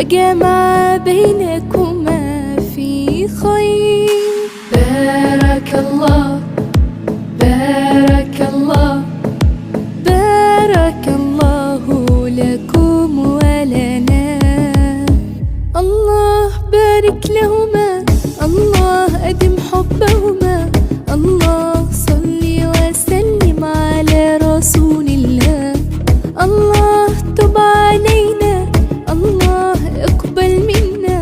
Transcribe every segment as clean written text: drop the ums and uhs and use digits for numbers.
وجمع بينكما في خير. بارك الله بارك الله بارك الله لكم ولنا. الله بارك لهما، الله أدم حبهما، الله صل وسلم على رسول الله. الله تب علينا، الله اقبل منا،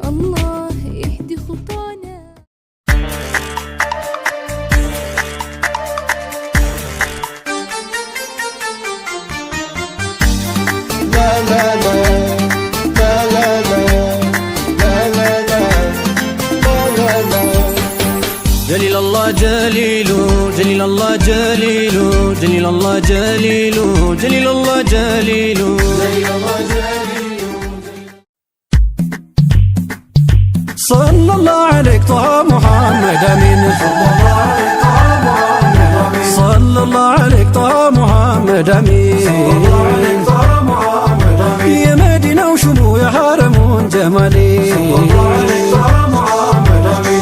الله اهدي خطانا. لا لا لا لا لا لا لا لا لا لا. جليل الله جليله جليل الله جليله جليل الله جليله جليل الله جليله جليل الله جليله. صلى الله عليك طه محمد امين، صلى الله عليك طه محمد امين، يا مدينة وشمو يا حرم جمالي،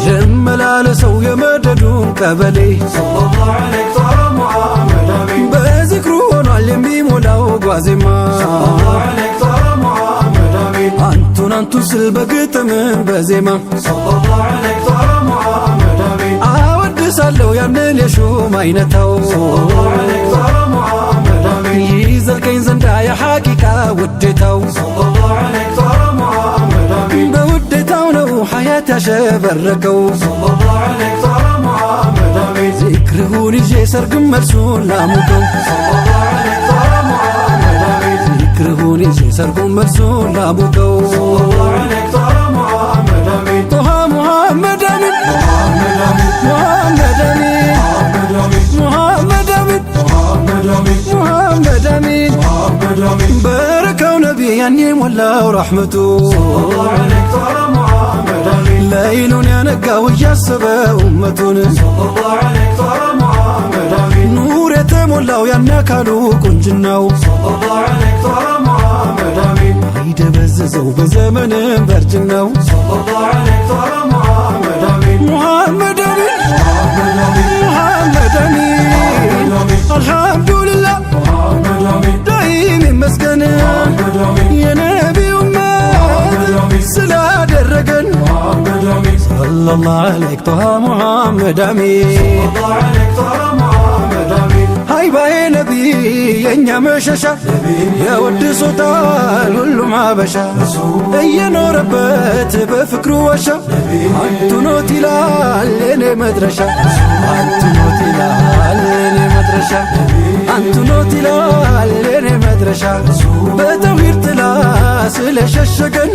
جمل على سو يا مددون كبلي، بذكرون علم بمولاو قازما، አንቱን ስል በግጥምን በዜማ አወድሳለሁ ያንን የሹም አይነታው ይዘልቀኝ ዘንዳ የሐቂቃ ውዴታው በውዴታው ነው ሐያት ያሸበረቀው ዚክርሁን ይዤ ሰርግም መልሱን ላሙቀው ዚክርሁን ይዤ ሰርጉም መልሱን ላሙቀው ጦሃ ሙሐመድ አሚን ሙሐመድ አሚን ሙሐመድ አሚን ሙሐመድ አሚን በረካው ነቢ ያኔ ሞላው ረሕመቱ ለይሉን ያነጋው እያሰበ ኡመቱን ኑር የተሞላው ያን አካሉ ቁንጅናው አይደበዝዘው በዘመንም በርጅናው ሙሐመድ አሚን ሙሐመድ አሚን አልሐምዱሊላህ ዳኢም ይመስገን የነቢዩ ኡመት ስላደረገን ሰለላሁ ዐለይሂ ጦሃ ሙሐመድ አሚን ሃይባዬ ነቢ የእኛ መሸሻ ያወድሶታል ሁሉም ሀበሻ እየኖረበት በፍቅሩ ዋሻ አንቱኖት ይላል የኔ መድረሻ አንቱኖት ይላል የኔ መድረሻ አንቱኖት ይላል የኔ መድረሻ በተውሂድ ጥላ ስለሸሸገን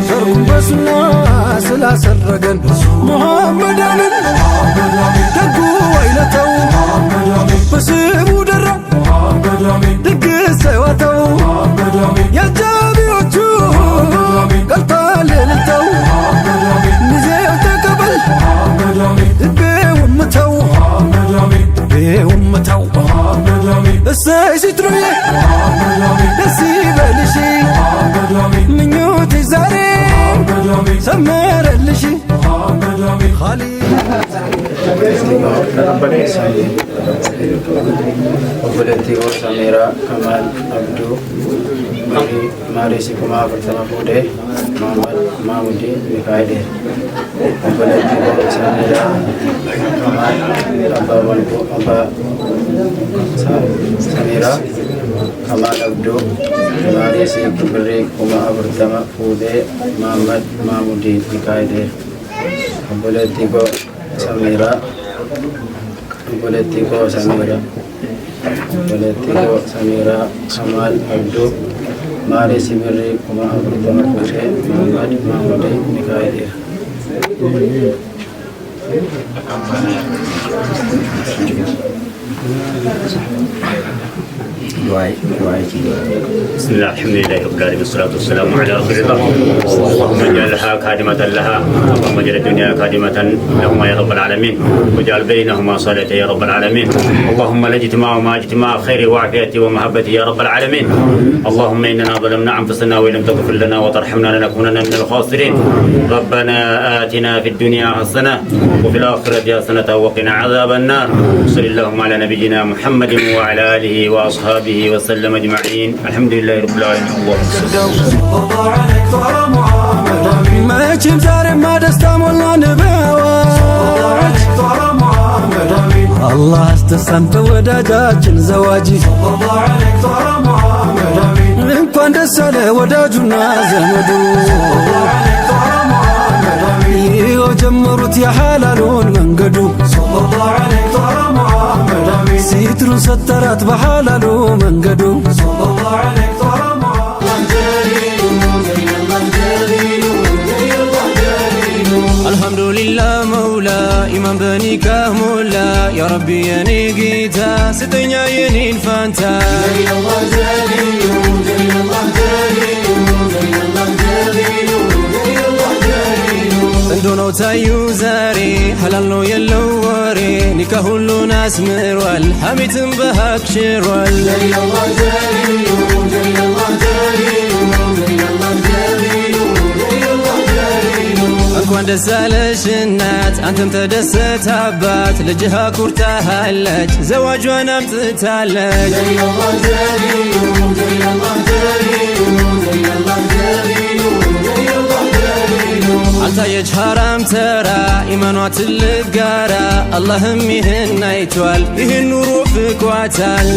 ሸርቁን በሱና ስላሰረገን ሙሐመድ አሚን ደጉ አይነተው በስሙ ደራ ድግስ ሰዋተው ያጃቢዎቹ ቀልጣል ልልተው ሚዜው ተቀበል ልቤ ውምተው ልቤ ውምተው እሰይ ሲትሩዬ ደስ ይበልሽ ምኞቴ ዛሬ ሰመረልሽ obboleettii Samiraa Kamaal Abduu Maarii Kumaa Furtama Fuudhee Muhammad Maamudii Mikaa'elee obboleettii Samiraa Kamaal Abbaa Samiraa Kamaal Abduu Maarii Kumaa Furtama Fuudhee Muhammad Maamudii Mikaa'elee obboleettii Samiraa obboleettii Samiraa Kamaal Abduu Maarii Sibirrii Kumaa Furtama Fuudhee Muhammad Maamudii Mikaa'elee بسم الله الحمد لله رب العالمين والصلاة والسلام على رسول الله. اللهم اجعلها خادمة لها، اللهم اجعل الدنيا خادمة لهما يا رب العالمين، واجعل بينهما صالحا يا رب العالمين. اللهم لا اجتماع مع اجتماع خير وعافية ومحبة يا رب العالمين. اللهم إننا ظلمنا أنفسنا وإن لم تغفر لنا وترحمنا لنكونن من الخاسرين. ربنا آتنا في الدنيا حسنة وفي الآخرة حسنة وقنا عذاب النار. صلى اللهم على نبينا محمد وعلى آله وأصحابه وسلم أجمعين. الحمد لله رب العالمين. اللهم صل መቼም ዛሬማ ደስታ ሞላ ንበዋች አላህ አስደሳን በወዳጃችን ዘዋጂ እንኳን ደስ አለ ወዳጁና ዘመዱ ይኸው ጀመሩት የሐላሉን መንገዱ ሲትሩን ሰተራት በሐላሉ መንገዱ አልሐምዱሊላህ መውላ ኢማን በኒካህ ሞላ ያ ረቢ የኔ ጌታ ስጠኛ የኔን ፋንታ እንደሆነው ታዩ ዛሬ ሐላል ነው የለው ወሬ ኒካህ ሁሉን አስምሯል ሐሜትን በሐቅ ሽሯል እንኳን ደስ አለሽ እናት አንተም ተደሰት አባት ልጅህ ኩርታሃለች ዘዋጇን አምጥታለች አልታየች ሐራም ተራ ኢማኗ ትልቅ ጋራ አላህም ይህን አይቷል ይህን ኑሮ ፍቋታል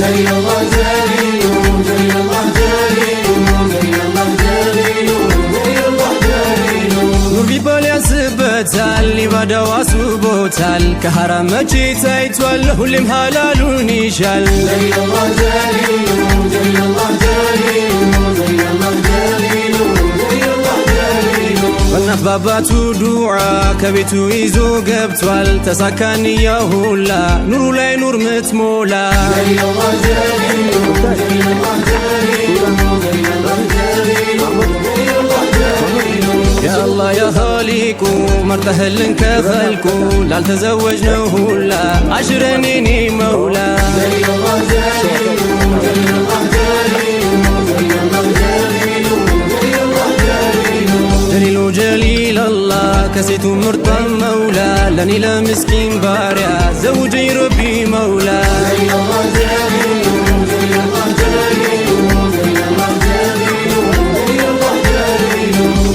ኑር ቢባል ያስበታል ኢባዳው አስውቦታል ከሐራም መቼ ታይቷል ሁሌም ሐላሉን ይሻል በእናት ባባቱ ዱዓ ከቤቱ ይዞ ገብቷል ተሳካን ያሁላ ኑሩ ላይ ኑር ምትሞላ يا الله يا خالق مرتهلن كفلك لا تزوجنا هلا عشرنيني مولا جليل جليل الله كسيت مرتى مولا لاني لا مسكين بارع زوجي ربي مولا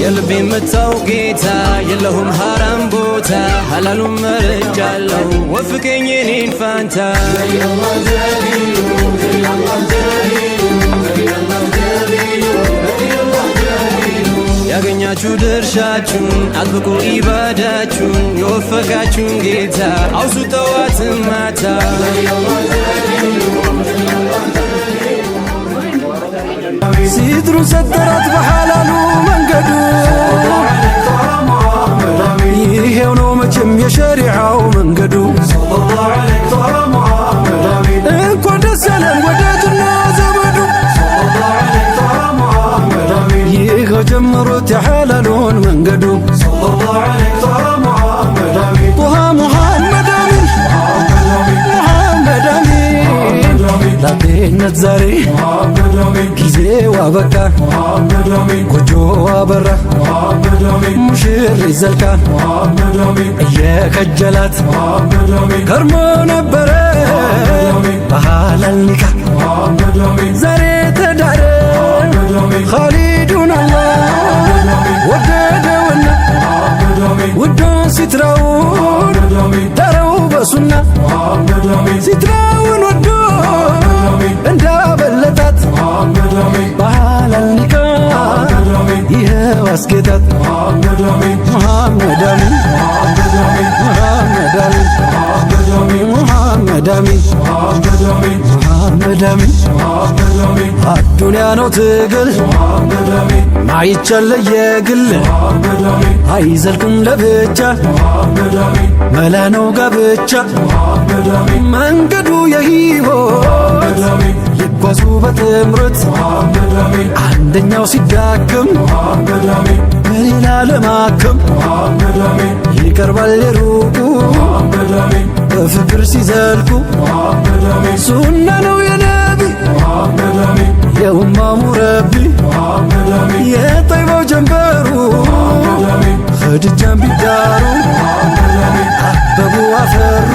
የልቤ መታው ጌታ የለሁም ሐራም ቦታ ሐላሉን መርጫለሁ ወፍቀኝ የኔን ፋንታ ያገኛችሁ ድርሻችሁን አጥብቁ ኢባዳችሁን የወፈቃችሁን ጌታ አውሱ ጠዋት ማታ ሲትሩን ሰተራት በሐላሉ መንገዱ ይሄው ነው መቼም የሸሪዓው መንገዱ እንኳን ደስ ያለን ወዳጅና ዘመዱ ይኸው ጀመሩት የሐላሉን መንገዱ ጡሃ ሙሐመድ አሚን ሙሐመድ አሚን ላጤነት ዛሬ ጊዜው አበቃ ጎጆዋ በራ ሙሽር ይዘልቃ እየከጀላት ከርሞ ነበረ በሐላል ኒካ ዛሬ ተዳረ ኻሊዱን አላህ ወደደውና ውዶን ሲትራውን ተረው በሱና ሲትራውን ወዶ እንዳበለጣት በሐላል ኒካ ይኸው አስጌጣት ሙሐመድ አሚን ሙሐመድ አሚን ሙሐመድ አሚን ሙሐመድ አሚን አዱንያ ነው ትግል ማይቻል የግል አይዘልቅም ለብቻ መላ ነው ጋብቻ መንገዱ የህይወት ይጓዙ በጥምረት አንደኛው ሲዳክም በሌላ ለማከም ይቀርባል የሩቁ በፍቅር ሲዘልቁ ሱና ነው የነቢ የኡማው ሙረቢ የጠይባው ጀንበሩ ኸዲጃን ቢዳሩ አበቡ አፈሩ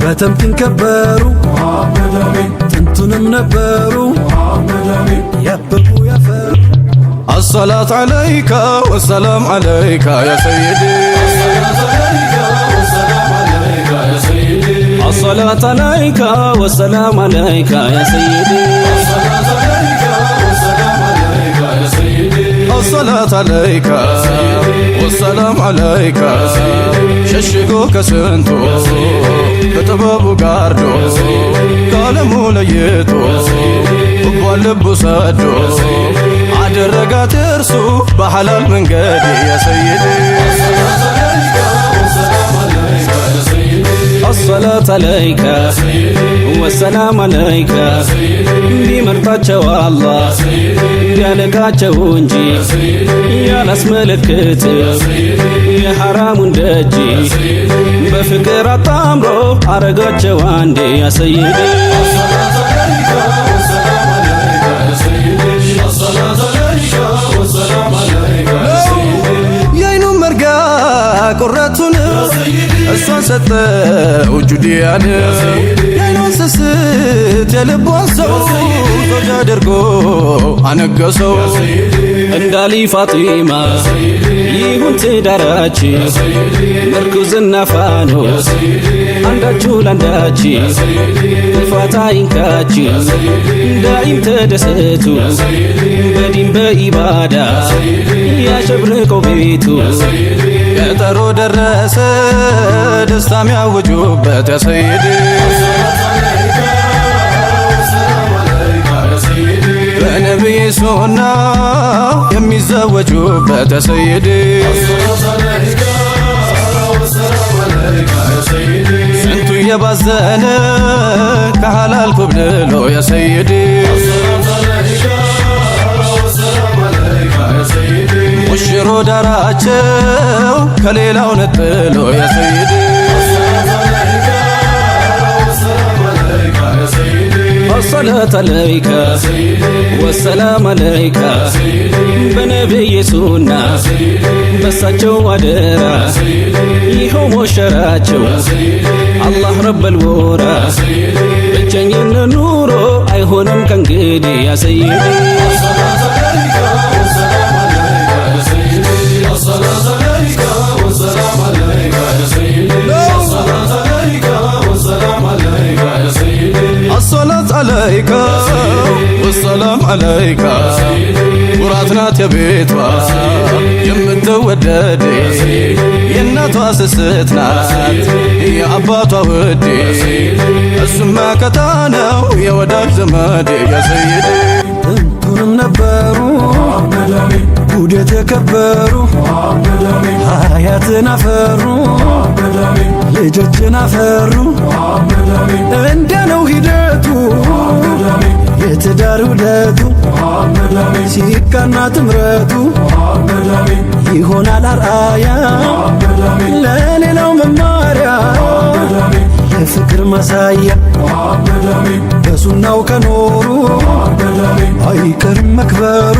በተምኪን ከበሩ ጥንቱንም ነበሩ ያበቡ ያፈሩ الصلاة عليك والسلام عليك يا سيدي الصلاة عليك والسلام عليك يا سيدي الصلاة عليك والسلام عليك ششقو كسنتو بطبابو قاردو كالمو ليتو وقوالبو سادو عدرقات ارسو بحلال من قادي يا سيدي الصلاة عليك والسلام عليك بمرطاچو الله ያለቃቸው እንጂ ያላስመለክት የሐራሙን ደጅ በፍቅር አጣምሮ አረጋቸው አንዴ ያሰይድ የአይኑ መርጋ ቁረቱን እሷን ሰጠው ጁዲያን የአይኑን ስስት የልቧን ሰው ዞጅ አድርጎ አነገሰው እንዳሊ ፋጢማ ይሁን ትዳራችን ምርኩዝና ፋኖስ አንዳችሁ ላንዳች ጥፋት አይንካችን ዳይም ተደሰቱ በዲን በኢባዳ ያሸብርቀው ቤቱ ቀጠሮ ደረሰ ደስታ ሚያውጁበት ያ ሰይድ በነቢይ ሱና የሚዘወጁበት ያ ሰይድ ስንቱ የባዘነ ከሐላል ኩብልሎ ያ ሰይድ ሙሽሮ ዳራቸው ከሌላው ነጥሎ ያ ሰይድ الصلاة عليك والسلام عليك بنبي سنة بساچو አደራ ይኸው ሞሸራቸው አላህ ረበል ወራ ብቸኝነት ኑሮ አይሆንም ከእንግዲህ ያ ሰይድ الصلاة عليك والسلام عليك وراتنات يا بيتوا የምትወደድ የእናቷ ስስት ናት የአባቷ ውድ እሱማ ከታ ነው የወዳጅ ዘመድ ያ ሰይድ ጥንቱንም ነበሩ ጉድ የተከበሩ ሀያትን አፈሩ ልጆችን አፈሩ እንደ ነው ሂደቱ የትዳር ውደቱ ሲቃና ትምረቱ ይሆናል አርአያ ለሌላው መማሪያ የፍቅር ማሳያ በሱናው ከኖሩ አይቀርም መክበሩ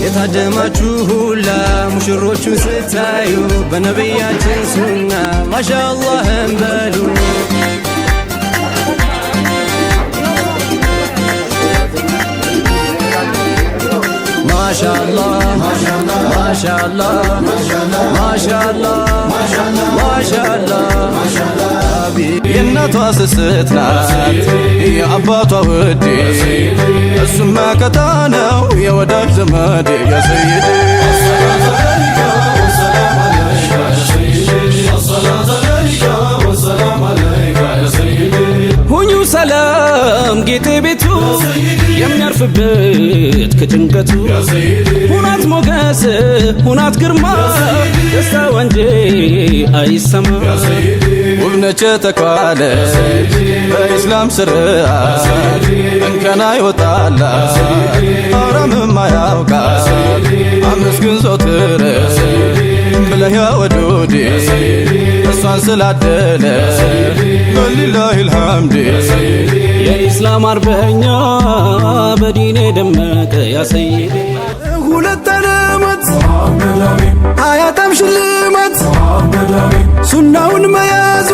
የታደማችሁ ሁላ ሙሽሮቹን ስታዩ በነቢያችን ሱና ማሻአላህ እንበሉ ማሻአላህ ማሻአላህ ማሻአላህ ማሻአላህ የእናቷ ስስት ናት የአባቷ ውድ እሱማ ከታ ነው የወዳጅ ዘመድ ያ ሰይድ الصلاة عليك والسلام عليك يا سيدي ጌጤ ቤቱ የሚያርፍበት ከጭንቀቱ ሁናት ሞገስ ሁናት ግርማ ደስታ ወንጄ አይሰማ ውብነች ተኳለች በኢስላም ስርዓት እንከን አይወጣላት ሐራምም አያውቃት አመስግን ዘወትር ብለህ ያ ወዱዴ እሷን ስላደለ ወሊላሂ አልሐምድ የኢስላም አርበኛ በዲኔ ደመቀ ያ ሰይዴ ሁለት ዓለማት አያጣም ሽልማት ሱናውን መያዙ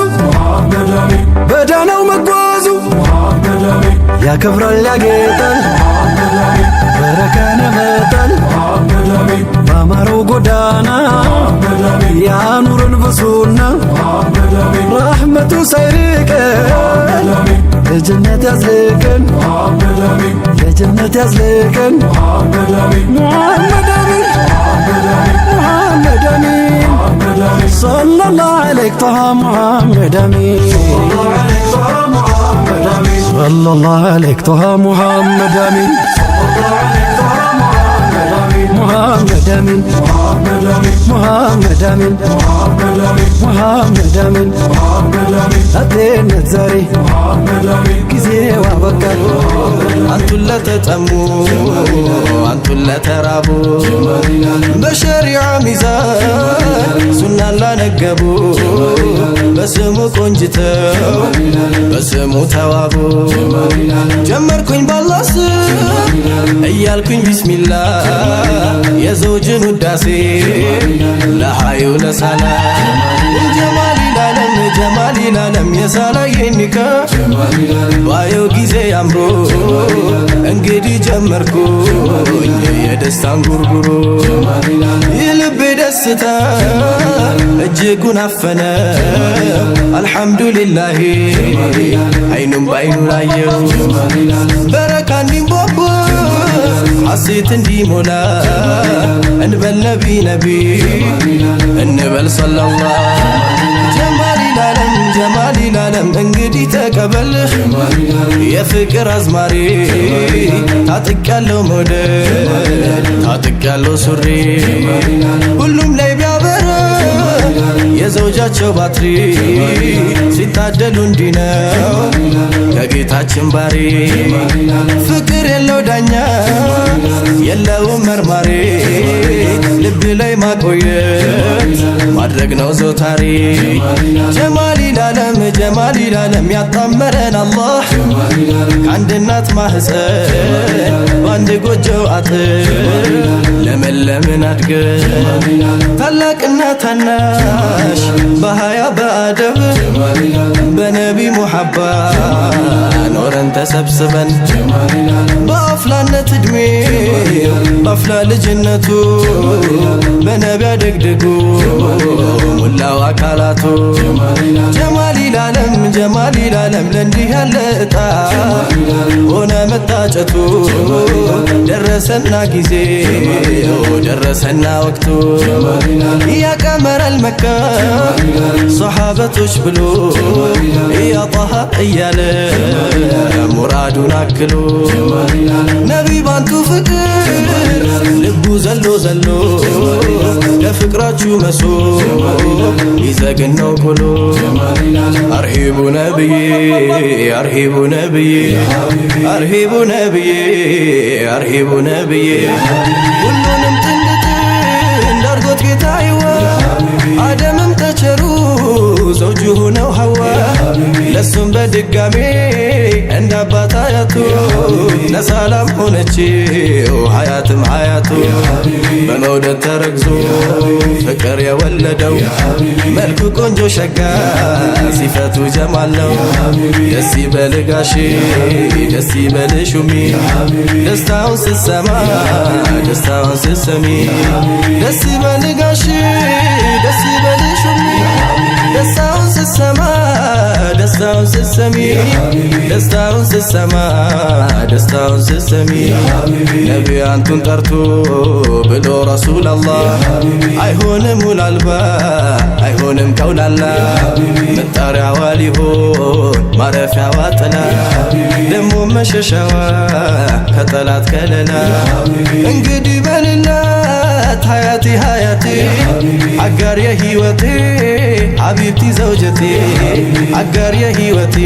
በዳናው መጓዙ ያከብራል ያጌጣል በረካን ያመጣል በአማረው ጎዳና ያኑርን ብሱና ረሕመቱ ሳይርቀን ለጀነት ያዝልቀን ለጀነት ያዝልቀን ሙሐመድ አሚን ሙሐመድ አሚን ሰለላሁ ዐለይሂ ጦሃ ሙሐመድ አሚን ሰለላሁ ዐለይሂ ጦሃ ሙሐመድ አሚን محمد أمين محمد أمين محمد أمين أدينا الزاري كزي وابكر أنتو لا تتأمو أنتو لا ترابو بشريعة ميزان سنة لا نقبو بسمو كنجتو بسمو توابو جمركن بالله እያልኩኝ ቢስሚላ የዘውጅን ውዳሴ ለሃዩ ለሳላ ጀማሊ ላለም የሳላየኒካ ባየው ጊዜ አምሮ እንግዲህ ጀመርኩኝ የደስታን ጉርጉሮ የልቤ ደስታ እጅጉን አፈነ አልሐምዱሊላህ አይኑም ባይኑ ላየው በረካ እንዲንቦቦ ሐሴት እንዲሞላ እንበል ነቢ ነቢ እንበል ሰለላህ ጀማሊ ላለም እንግዲህ ተቀበል የፍቅር አዝማሪ ታጥቃለው መውደድ ታጥቃለው ሱሪ ሁሉም ላይ ቢያበራ የዘውጃቸው ባትሪ ሲታደሉ እንዲነው ከጌታችን ባሪ ፍቅር የለው ዳኛ የለውም መርማሪ ልብ ላይ ማቆየት ማድረግ ነው ዘውታሪ ጀማሊ ላለም ያጣመረን አላህ ከአንድ እናት ማህፀን በአንድ ጎጆ አጥር ለመለምን አድገን ታላቅና ታናሽ በሃያ በአደብ በነቢ ሙሐባ ኖረን ተሰብስበን በአፍላነት እድሜ በአፍላ ልጅነቱ በነቢ አደግድጉ ሙላው አካላቱ ጀማሊ ላለም ለእንዲህ ያለ እጣ ሆነ መታጨቱ ደረሰና ጊዜ ደረሰና ወቅቱ ያቀመራል መካ ሰሓበቶች ብሎ ያጣሃ እያለ ሙራዱን አክሎ ነቢ ባንቱ ፍቅር ልቡ ዘሎ ዘሎ ለፍቅራችሁ መሶ ይዘግን ነው ኩሎ አርሂቡ ነብዬ አርሂቡ ነብዬ አርሂቡ ነብዬ አርሂቡ ነብዬ ሁሉንም ጥንድ እንዳርጎት ጌታዬዋ አደምም ተቸሩ ዘውጁ ሆነው ሐዋ ለሱም በድጋሜ እንደ አባት አያቱ ለሰላም ሆነችው ሀያትም ሀያቱ በመውደድ ተረግዞ ፍቅር የወለደው መልኩ ቆንጆ ሸጋ ሲፈቱ ጀማለው ደስ ይበልህ ጋሼ ደስ ይበልህ ሹሚ ደስታውን ስትሰማ ደስታውን ስትሰሚ ደስ ይበልህ ጋሼ ደስ ይበልህ ሹሚ ደስታውን ስትሰማ ደስታውን ስትሰሚ ደስታውን ስትሰማ ደስታውን ስትሰሚ ነቢ አንቱን ጠርቶ ብሎ ረሱል አላህ አይሆንም ውላልባ አይሆንም ከውላላ መጣሪያዋ ሊሆን ማረፊያዋ ጥላ ደሞ መሸሻዋ ከጠላት ከለላ እንግዲህ በልላት ሀያቴ ሀያቴ አጋር የህይወቴ ሀቢብቲ ዘውጀቴ አጋር የህይወቴ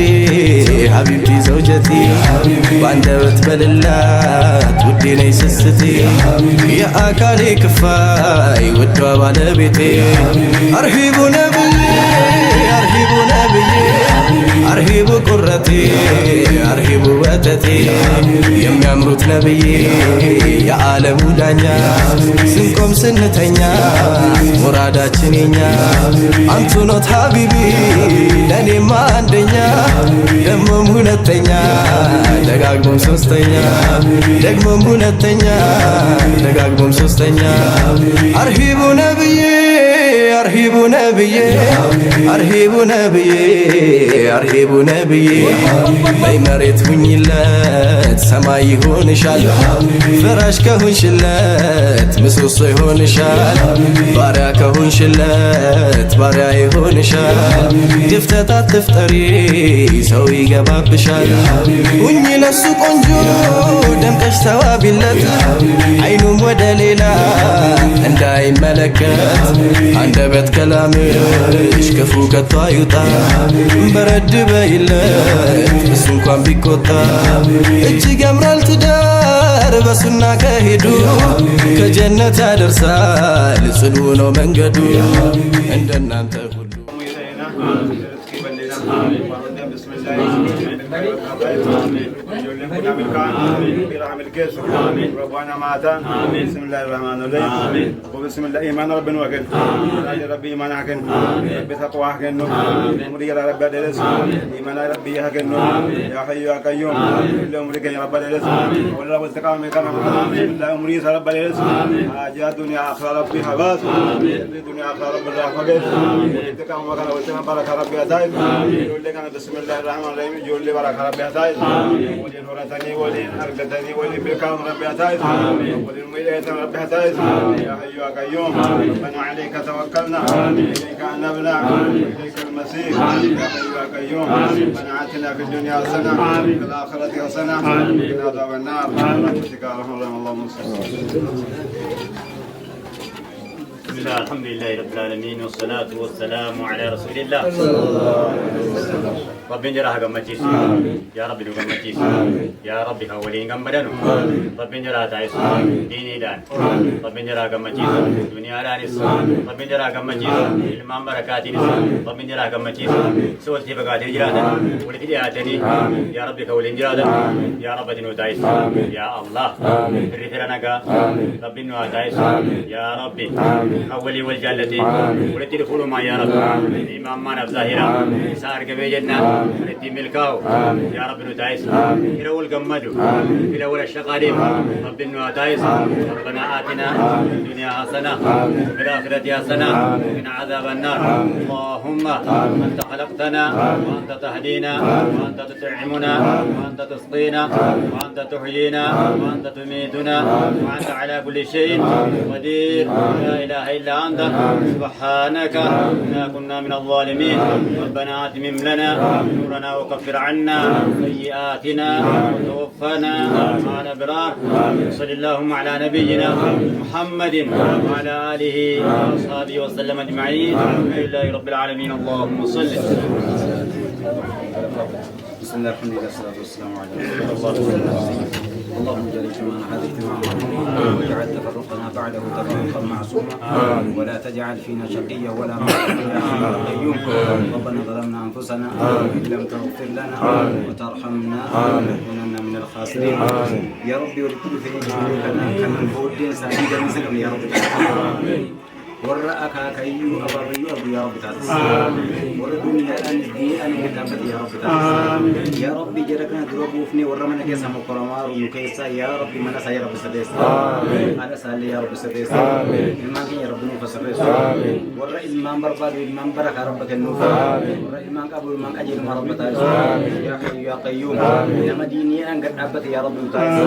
ሀቢብቲ ዘውጀቴ ባንደበት በልላት ውዴ ነይ ስስቴ የአካሌ ክፋይ ውዷ ባለቤቴ አርሂቡ ነብዬ አርሂቡ ነብዬ አርሂቡ ቁረቴ አርሂቡ ወተቴ የሚያምሩት ነብዬ የዓለሙ ዳኛ ስንቆም ስንተኛ ሙራዳችን የኛ አንቱ ኖት ሀቢቢ ለኔማ አንደኛ ደሞም ሁለተኛ ደጋግሞም ሶስተኛ ደግሞም ሁለተኛ ደጋግሞም ሶስተኛ አርሂቡ ነብዬ አርሂቡ ነብዬ አርሂቡ ነብዬ አርሂቡ ነብዬ በይ መሬት ሁኝለት ሰማይ ይሆንሻል ፍራሽ ከሆንሽለት ምሰሶ ይሆንሻል ባሪያ ከሆንሽለት ባሪያ ይሆንሻል ድፍተት አትፍጠሪ ሰው ይገባብሻል ሁኝ ለሱ ቆንጆ ደምቀሽ ተዋቢለት አይኑም ወደ ሌላ እንዳይመለከት አንደበት ከላምሽ ክፉ ከቶ አይውጣ በረድ በይለት እሱ እንኳን ቢቆጣ እጅግ ያምራል ትዳር በሱና ከሄዱ ከጀነት ያደርሳል ጽኑ ነው መንገዱ እንደናንተ ሁሉ ربنا معتا بسم الله الرحمن الرحيم وبسم الله إيمان ربنا وكن ربي إيمان حكن ربي تقوى حكن مريد رب درس إيمان ربي حكن يا حي يا قيوم كل أمرك يا رب درس ولا واستقام كما لا أمري رب درس حاجات دنيا آخرة ربي حباس الدنيا آخرة رب الرحمن استقام وكان وسلم بارك ربي أتاي يقول لك بسم الله الرحمن الرحيم يقول لي بارك ربي أتاي ولي نورتني ولي أرقدني ولي بالكام ربي أتاي ولي الميلة ربي أتاي يا حي يا قيوم ربنا عليك توكلنا إليك أنبنا إليك المسيح يا حي يا قيوم ربنا آتنا في الدنيا حسنة وفي الآخرة حسنة وقنا عذاب النار برحمتك يا أرحم الراحمين اللهم صل بسم الله الحمد لله رب العالمين والصلاة والسلام على رسول الله ربي نجرها قمتيس يا ربي نقمتيس يا ربي هولين قمدنو ربي نجرها تعيس ديني دان ربي نجرها قمتيس دنيا دانيس ربي نجرها قمتيس المام بركاتينيس ربي نجرها قمتيس سوالتي بقاتي جرادا ولتي دياتني يا ربي هولين جرادا يا ربي دينو تعيس يا الله رفرنك ربي نو تعيس يا ربي أولي والجالتي ولتي دخولوا ما يا رب إمام ما نفزاهرا سار قبيجنا ولتي ملكاو يا رب نتايس إلى والقمدو إلى ولا الشقاديم رب نتايس ربنا آتنا في الدنيا حسنة وفي الآخرة حسنة وقنا عذاب النار اللهم أنت خلقتنا وأنت تهدينا وأنت تطعمنا وأنت تسقينا وأنت تحيينا وأنت تميتنا وأنت على كل شيء قدير لا إله إلا أنت سبحانك إنا كنا من الظالمين ربنا آتمم لنا نورنا وكفر عنا سيئاتنا وتوفنا مع الأبرار صلى اللهم على نبينا محمد وعلى آله وأصحابه وسلم أجمعين الحمد لله رب العالمين اللهم صل بسم الله الحمد لله والصلاة والسلام على رسول الله اللهم جل جلاله هذا اجتماع واجعل تفرقنا بعده تفرقا معصوما ولا تجعل فينا شقيا ولا محروما يا حي يا قيوم ربنا ظلمنا انفسنا ان لم تغفر لنا وترحمنا لنكونن من الخاسرين يا ربي ولكل في جهودنا كمن فودين سعيدا مسلم يا رب ورأك كيو أبريو أبو يا رب تعالى ورا دنيا أن دي أن كتابت يا رب تعالى يا رب جركنا دروبوفني ورمنا كيسا مقرمار وكيسا يا رب منا سا يا رب سديس أنا سالي يا رب سديس إمام يا رب نوف سديس ورا إمام برباد إمام بركة ربك النوف ورا إمام أبو إمام أجل ما رب تعالى يا حي يا قيوم يا مديني أن كتابت يا رب تعالى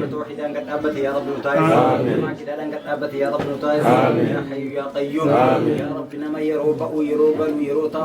يا توحيد أن كتابت يا رب تعالى يا كتاب أن كتابت يا رب تعالى يا حي يا قيوم يا رب نما يروبا ويروبا ويروتا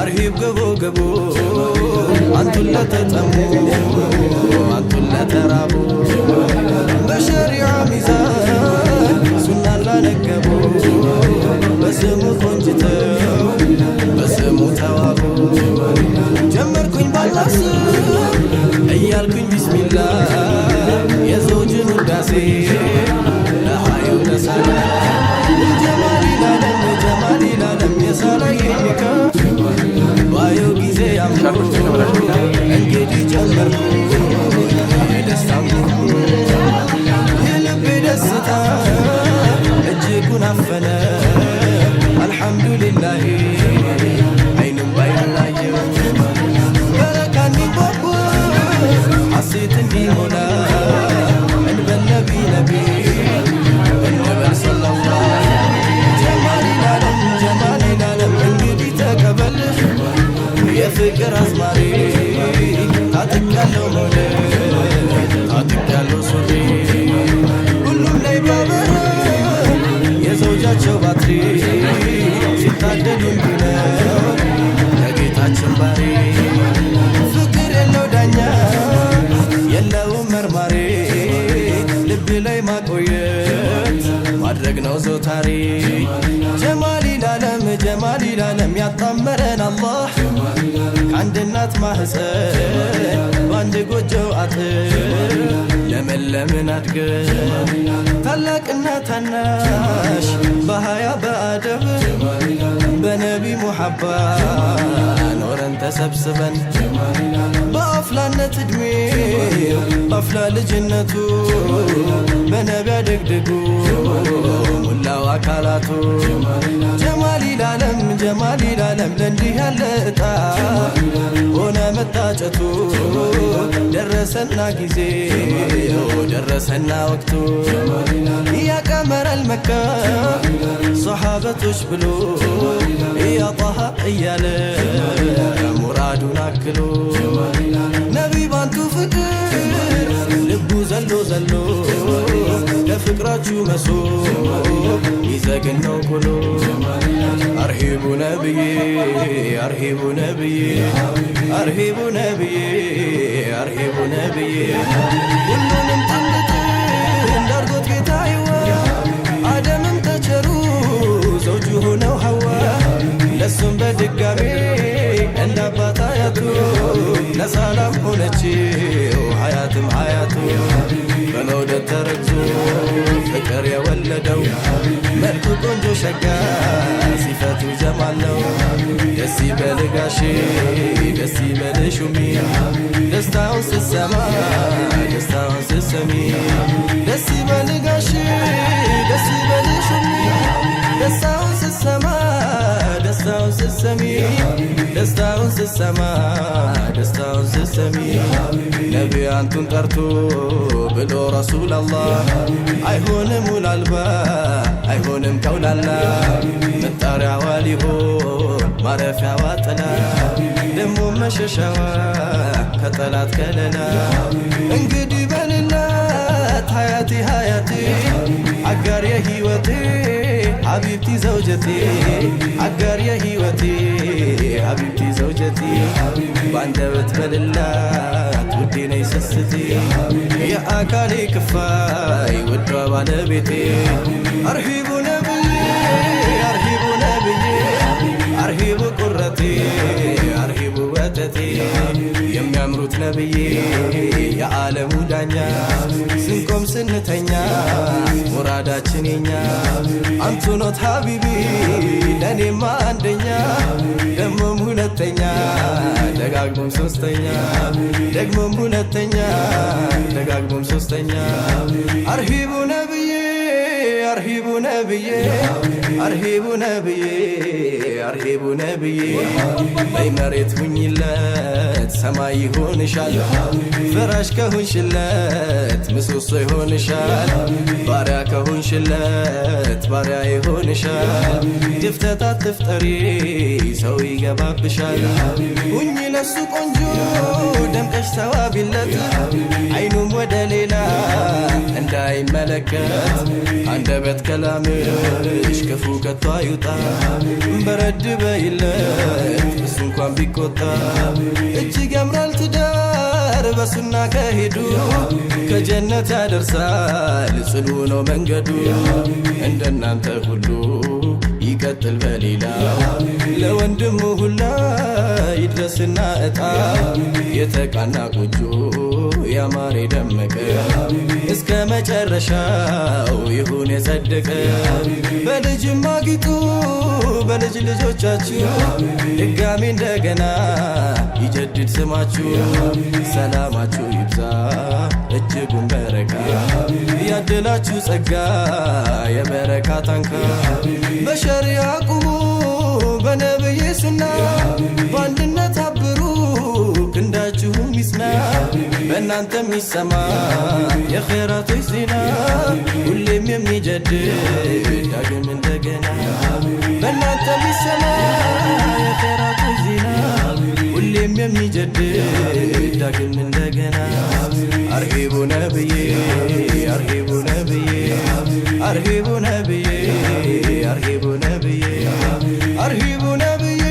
أرهب قبو قبو أنتو لا تتمو أنتو لا ترابو بشريعة ميزان سنة لا نقبو بسمو كنجتو بسمو توابو جمركن بالله እያልኩኝ ቢስሚላ የዘውጅን ውዳሴ ለሃዩ ለሳላ ጀማሊ ላለም የሳላይ የሚካ ባዮ ጊዜ ያምሩ እንግዲህ ጀመርኩ የደስታም የልቤ ደስታ እጅጉን አፈነ አልሐምዱሊላህ አይንም ባይላየው حسيت اني هنا انبل نبي انبل صلى الله جمالي العالم انجدي تقبل يا فكر ازماري تاتكالو مولي تاتكالو سوري كلهم لي بابر يا زوجاتشو باتري ሲታደሉ እንዲነው ከጌታችን ባሪ ፍቅር የለው ዳኛ የለውም መርማሪ ልብ ላይ ማቆየት ማድረግ ነው ዘውታሪ ጀማሊ ላለም ያጣመረን አላህ ከአንድ እናት ማህፀን በአንድ ጎጆ አጥር ለመለምን አድገን ታላቅና ታናሽ በሀያ በአደብ በነቢ ሙሐባ ኖረን ተሰብስበን በአፍላነት እድሜው በአፍላ ልጅነቱ በነቢ አደግድጉ ሙላው አካላቱ ጀማሊ ላለም ለእንዲህ ያለ እጣ ሆነ መታጨቱ ደረሰና ጊዜው ደረሰና ወቅቱ ያቀመረል መካ ሰሓበቶች ብሎ ያጣሃ እያለ ሙራዱን አክሎ ነቢ ባንቱ ፍቅር ልቡ ዘሎ ለፍቅራችሁ መሶ ይዘግነው ኩሎ አርሂቡ ነብዬ አርሂቡ ነብዬ ሁሉንም ጥንት እንዳርጎት ጌታዬዋ አደምም ተቸሩ ዘውጁ ሆነው ሐዋ ለሱም በድጋሜ እንደ አባት አያቱ ለሰላም ሆነችው ሀያትም ሀያቱ በመውደድ ተረግዞ ፍቅር የወለደው መልኩ ቆንጆ ሸጋ ሲፈቱ ጀማል ነው ደስ ይበል ጋሼ ደስ ይበል ሹሚ ደስታውን ስትሰማ ደስታውን ስትሰሚ ደስ ይበል ጋሼ ደስ ይበል ሹሚ ደስታውን ስትሰማ ደስታውን ስትሰሚ ደስታውን ስትሰማ ደስታውን ስትሰሚ ነቢ አንቱን ጠርቶ ብሎ ረሱል አላህ አይሆንም ውላልባ አይሆንም ከውላላ መጣሪያዋ ሊሆን ማረፊያዋ ጥላ ደሞ መሸሻዋ ከጠላት ከለላ እንግዲህ በልላት ሀያቴ አጋር የህይወቴ ሀቢብቲ ዘውጀቴ አጋር የህይወቴ ሀቢብቲ ዘውጀቴ ባንደበት በልላት ውዴ ነይ ስስቴ የአካሌ ክፋይ ውዷ ባለቤቴ አርሂቡ ነብዬ አርሂቡ ቁረቴ አርሂቡ ወተቴ የሚያምሩት ነብዬ የዓለሙ ዳኛ ስንቆም ስንተኛ ሙራዳችን የኛ አንቱ ኖት ሀቢቢ ለኔማ አንደኛ ደሞም ሁለተኛ ደጋግሞም ሶስተኛ ደግሞም ሁለተኛ ደጋግሞም ሶስተኛ አርሂቡ ነብዬ አርሂቡ ነብዬ ላይ መሬት ሁኝለት ሰማይ ይሆንሻል ፍራሽ ከሆንሽለት ምሰሶ ይሆንሻል ባሪያ ከሆንሽለት ባሪያ ይሆንሻል ድፍተት አትፍጠሪ ሰው ይገባብሻል ሁኝ ለሱ ቆንጆ ደምቀሽ ተዋቢለት አይኑም ወደ ሌላ እንዳይመለከት አንደበት ከላምሽ ክፉ ከቶ አይውጣ በረድ በይለት እሱ እንኳን ቢቆጣ እጅግ ያምራል ትዳር በሱና ከሄዱ ከጀነት ያደርሳል ጽኑ ነው መንገዱ እንደናንተ ሁሉ ይቀጥል በሌላ ለወንድሙ ሁላ ይድረስና እጣ የተቃና ጎጆ ያማረ ደመቀ እስከ መጨረሻው ይሁን የጸደቀ በልጅም አጊጡ በልጅ ልጆቻችሁ ድጋሚ እንደገና ይጀድድ ስማችሁ ሰላማችሁ ይብዛ እጅጉን በረካ ያድላችሁ ጸጋ የበረካ ታንካ በሸሪዓ ቁሙ በነብይ ሱና በአንድነት አብሩ ክንዳችሁም ይጽና በእናንተ የሚሰማ የኸይራቶች ዜና ሁሌም የሚጀድድ ዳግም እንደገና በእናንተ የሚሰማ የኸይራቶች ዜና ሁሌም የሚጀድድ ዳግም እንደገና አርሂቡ ነብዬ አርሂቡ ነብዬ አርሂቡ ነብዬ አርሂቡ ነብዬ አርሂቡ ነብዬ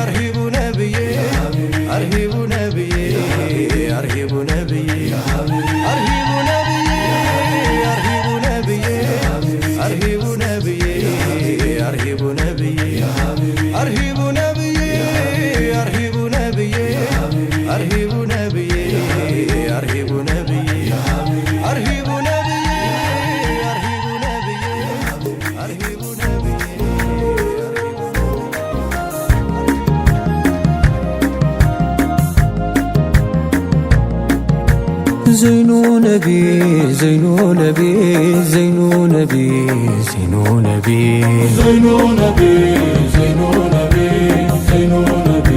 አርሂቡ ነብዬ አርሂቡ ነብዬ አርሂቡ ነብዬ አርሂቡ ነብዬ አርሂቡ ነብዬ አርሂቡ ነብዬ አርሂቡ ነብዬ አርሂቡ ነብዬ አርሂቡ ነብዬ አርሂቡ ነብዬ አርሂቡ ነብዬ አርሂቡ ነብዬ አርሂቡ ነብዬ ዘይኑ ነቢ ዘይኑ ነቢ ዘይኑ ነቢ ዘይኑ ነቢ ዘይኑ ነቢ ዘይኑ ነቢ ዘይኑ ነቢ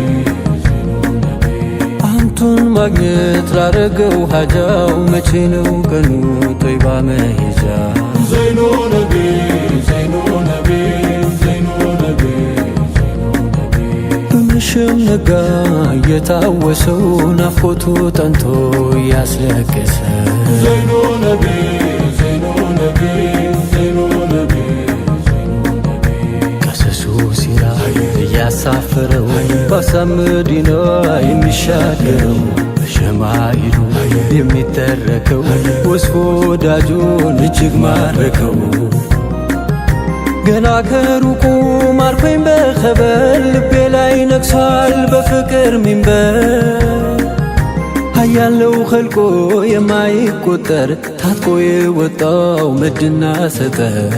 አንቱን ማግኘት ላረገው ሀጃው መቼ ነው ቀኑ ጦይባ መሄጃ ዘይኑ ነቢ ዘይኑ ነቢ ዘይኑ ነቢ በመሸም ነጋ እየታወሰው ናፍቆቱ ጠንቶ ያስለቀሰ ዘይኑ ነቢ ዘይኑ ነቢ ዘይኑ ነቢ ቀሰሱ ሲራ እያሳፈረው በሀሳብ መዲና የሚሻገረው በሸማኢሉ የሚተረከው ወስፎ ወዳጁን እጅግ ማረከው ገና ከሩቁ ማርኮኝ በኸበር ልቤ ላይ ነግሷል በፍቅር ሚንበር ሀያለው ኸልቆ የማይቆጠር ታጥቆ የወጣው ምድና ሰጠር